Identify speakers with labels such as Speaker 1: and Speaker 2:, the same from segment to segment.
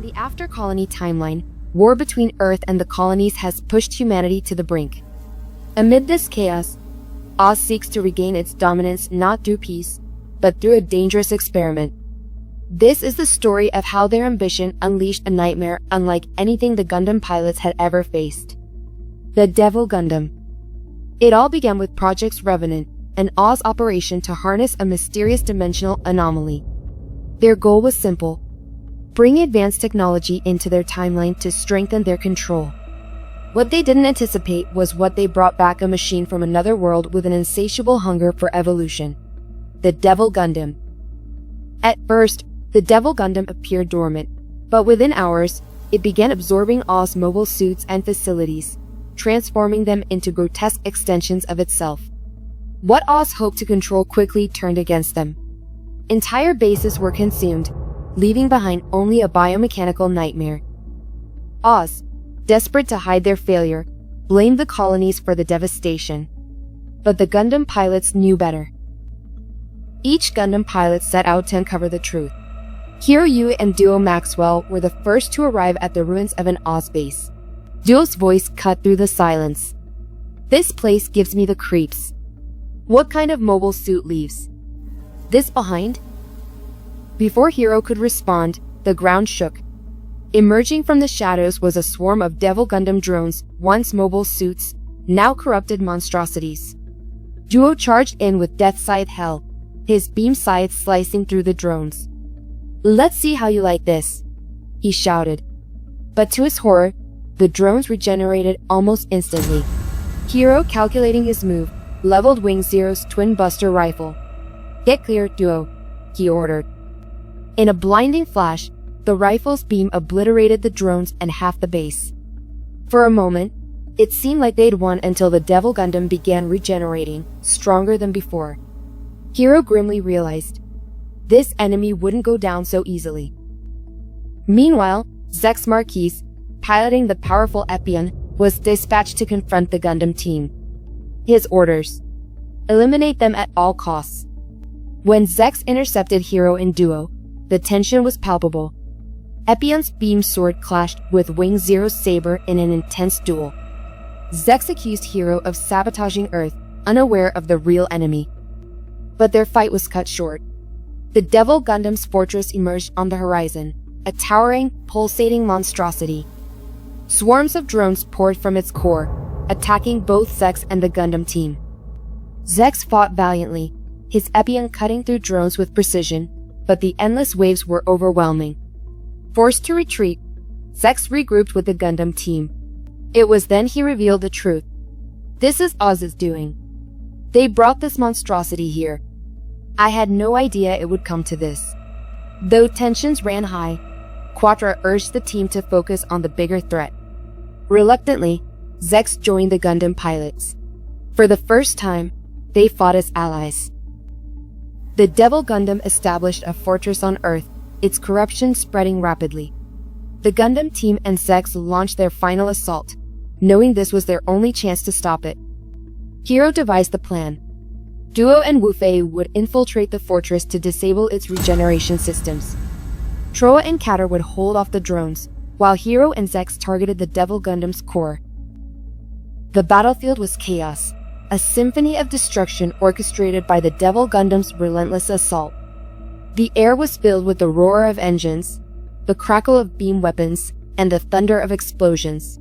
Speaker 1: the after-colony timeline, war between Earth and the colonies has pushed humanity to the brink. Amid this chaos, Oz seeks to regain its dominance not through peace, but through a dangerous experiment. This is the story of how their ambition unleashed a nightmare unlike anything the Gundam pilots had ever faced. The Devil Gundam. It all began with Project Revenant, an Oz operation to harness a mysterious dimensional anomaly. Their goal was simple: bring advanced technology into their timeline to strengthen their control. What they didn't anticipate was what they brought back: a machine from another world with an insatiable hunger for evolution. The Devil Gundam. At first, the Devil Gundam appeared dormant, but within hours, it began absorbing Oz's mobile suits and facilities, transforming them into grotesque extensions of itself. What Oz hoped to control quickly turned against them. Entire bases were consumed, leaving behind only a biomechanical nightmare. Oz, desperate to hide their failure, blamed the colonies for the devastation. But the Gundam pilots knew better. Each Gundam pilot set out to uncover the truth. Heero and Duo Maxwell were the first to arrive at the ruins of an Oz base. Duo's voice cut through the silence. "This place gives me the creeps. What kind of mobile suit leaves this behind?" Before Heero could respond, the ground shook. Emerging from the shadows was a swarm of Devil Gundam drones, once mobile suits, now corrupted monstrosities. Duo charged in with Death Scythe Hell, his beam scythe slicing through the drones. "Let's see how you like this," he shouted. But to his horror, the drones regenerated almost instantly. Heero, calculating his move, leveled Wing Zero's twin buster rifle. "Get clear, Duo," he ordered. In a blinding flash, the rifle's beam obliterated the drones and half the base. For a moment, it seemed like they'd won until the Devil Gundam began regenerating, stronger than before. Heero grimly realized this enemy wouldn't go down so easily. Meanwhile, Zechs Marquise, piloting the powerful Epion, was dispatched to confront the Gundam team. His orders: eliminate them at all costs. When Zechs intercepted Heero and Duo, the tension was palpable. Epion's beam sword clashed with Wing Zero's saber in an intense duel. Zechs accused Heero of sabotaging Earth, unaware of the real enemy. But their fight was cut short. The Devil Gundam's fortress emerged on the horizon, a towering, pulsating monstrosity. Swarms of drones poured from its core, attacking both Zechs and the Gundam team. Zechs fought valiantly, his Epion cutting through drones with precision, but the endless waves were overwhelming. Forced to retreat, Zechs regrouped with the Gundam team. It was then he revealed the truth. "This is Oz's doing. They brought this monstrosity here. I had no idea it would come to this." Though tensions ran high, Quatre urged the team to focus on the bigger threat. Reluctantly, Zechs joined the Gundam pilots. For the first time, they fought as allies. The Devil Gundam established a fortress on Earth, its corruption spreading rapidly. The Gundam team and Zechs launched their final assault, knowing this was their only chance to stop it. Heero devised the plan. Duo and Wufei would infiltrate the fortress to disable its regeneration systems. Trowa and Quatre would hold off the drones, while Heero and Zechs targeted the Devil Gundam's core. The battlefield was chaos, a symphony of destruction orchestrated by the Devil Gundam's relentless assault. The air was filled with the roar of engines, the crackle of beam weapons, and the thunder of explosions.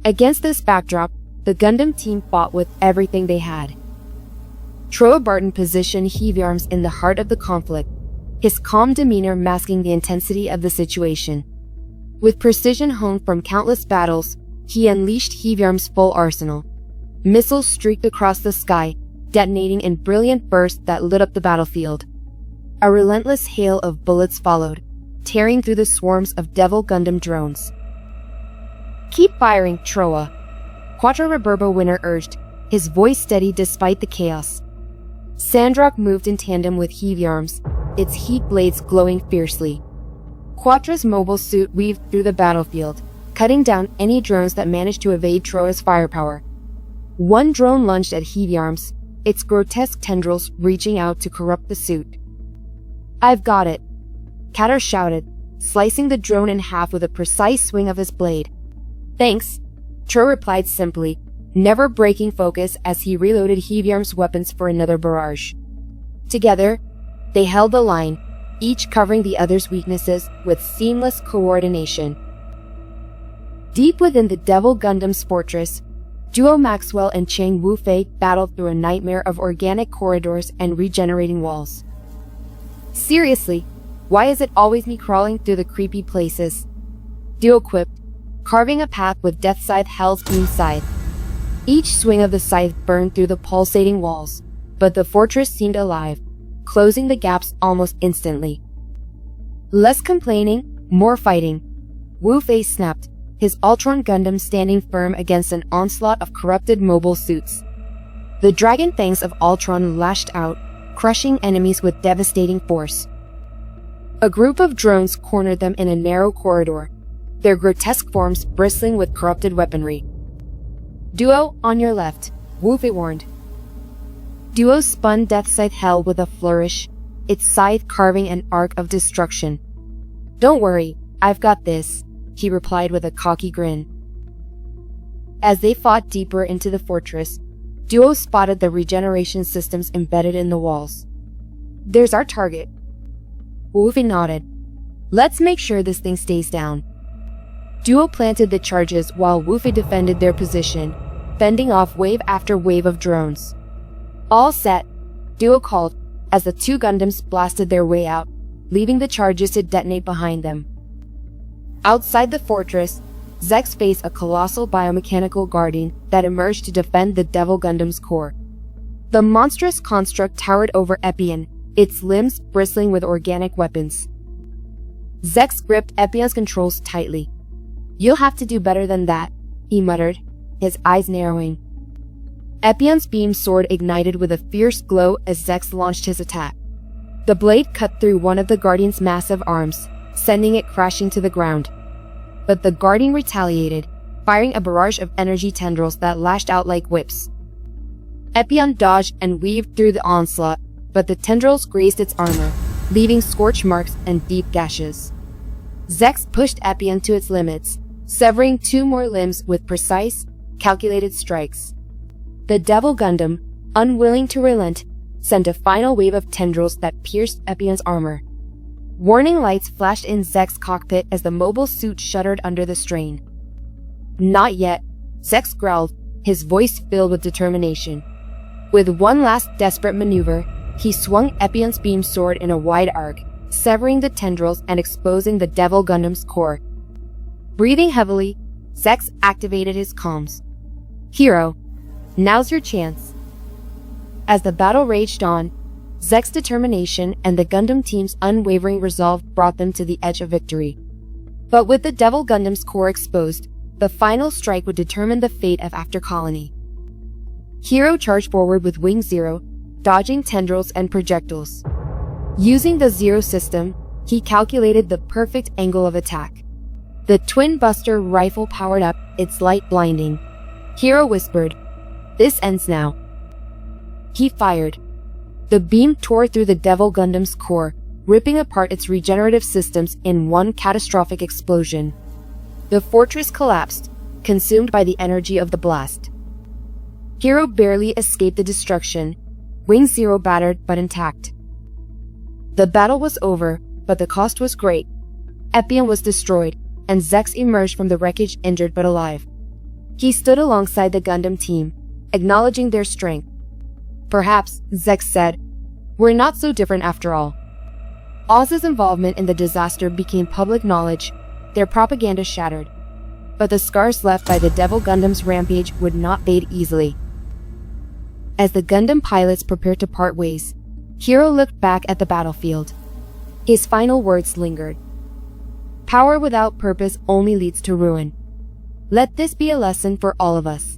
Speaker 1: Against this backdrop, the Gundam team fought with everything they had. Trowa Barton positioned Heero in the heart of the conflict, his calm demeanor masking the intensity of the situation. With precision honed from countless battles, he unleashed Heero's full arsenal. Missiles streaked across the sky, detonating in brilliant bursts that lit up the battlefield. A relentless hail of bullets followed, tearing through the swarms of Devil Gundam drones. "Keep firing, Trowa," Quatre Reburbo Winner urged, his voice steady despite the chaos. Sandrock moved in tandem with Heero, its heat blades glowing fiercely. Quatre's mobile suit weaved through the battlefield, cutting down any drones that managed to evade Trowa's firepower. One drone lunged at Heero, its grotesque tendrils reaching out to corrupt the suit. "I've got it," Quatre shouted, slicing the drone in half with a precise swing of his blade. "Thanks," Trowa replied simply, never breaking focus as he reloaded Heevyarm's weapons for another barrage. Together, they held the line, each covering the other's weaknesses with seamless coordination. Deep within the Devil Gundam's fortress, Duo Maxwell and Chang Wufei battled through a nightmare of organic corridors and regenerating walls. "Seriously, why is it always me crawling through the creepy places?" Duo quipped, carving a path with Death Scythe Hell's Beam Scythe. Each swing of the scythe burned through the pulsating walls, but the fortress seemed alive, closing the gaps almost instantly. "Less complaining, more fighting," Wufei snapped, his Ultron Gundam standing firm against an onslaught of corrupted mobile suits. The dragon fangs of Ultron lashed out, crushing enemies with devastating force. A group of drones cornered them in a narrow corridor, their grotesque forms bristling with corrupted weaponry. "Duo, on your left," Wufei warned. Duo spun Death Scythe Hell with a flourish, its scythe carving an arc of destruction. "Don't worry, I've got this," he replied with a cocky grin. As they fought deeper into the fortress, Duo spotted the regeneration systems embedded in the walls. "There's our target." Wufei nodded. "Let's make sure this thing stays down." Duo planted the charges while Wufei defended their position, fending off wave after wave of drones. "All set," Duo called, as the two Gundams blasted their way out, leaving the charges to detonate behind them. Outside the fortress, Zechs faced a colossal biomechanical guardian that emerged to defend the Devil Gundam's core. The monstrous construct towered over Epyon, its limbs bristling with organic weapons. Zechs gripped Epyon's controls tightly. "You'll have to do better than that," he muttered, his eyes narrowing. Epyon's beam sword ignited with a fierce glow as Zechs launched his attack. The blade cut through one of the Guardian's massive arms, sending it crashing to the ground. But the Guardian retaliated, firing a barrage of energy tendrils that lashed out like whips. Epyon dodged and weaved through the onslaught, but the tendrils grazed its armor, leaving scorch marks and deep gashes. Zechs pushed Epyon to its limits, severing two more limbs with precise, calculated strikes. The Devil Gundam, unwilling to relent, sent a final wave of tendrils that pierced Epyon's armor. Warning lights flashed in Zechs' cockpit as the mobile suit shuddered under the strain. "Not yet," Zechs growled, his voice filled with determination. With one last desperate maneuver, he swung Epyon's beam sword in a wide arc, severing the tendrils and exposing the Devil Gundam's core. Breathing heavily, Zechs activated his comms. "Heero, now's your chance." As the battle raged on, Zechs' determination and the Gundam team's unwavering resolve brought them to the edge of victory. But with the Devil Gundam's core exposed, the final strike would determine the fate of After Colony. Heero charged forward with Wing Zero, dodging tendrils and projectiles. Using the Zero system, he calculated the perfect angle of attack. The Twin Buster rifle powered up, its light blinding. Heero whispered, "This ends now." He fired. The beam tore through the Devil Gundam's core, ripping apart its regenerative systems in one catastrophic explosion. The fortress collapsed, consumed by the energy of the blast. Heero barely escaped the destruction, Wing Zero battered but intact. The battle was over, but the cost was great. Epyon was destroyed, and Zechs emerged from the wreckage injured but alive. He stood alongside the Gundam team, acknowledging their strength. "Perhaps," Zechs said, "we're not so different after all." Oz's involvement in the disaster became public knowledge, their propaganda shattered. But the scars left by the Devil Gundam's rampage would not fade easily. As the Gundam pilots prepared to part ways, Heero looked back at the battlefield. His final words lingered. "Power without purpose only leads to ruin. Let this be a lesson for all of us."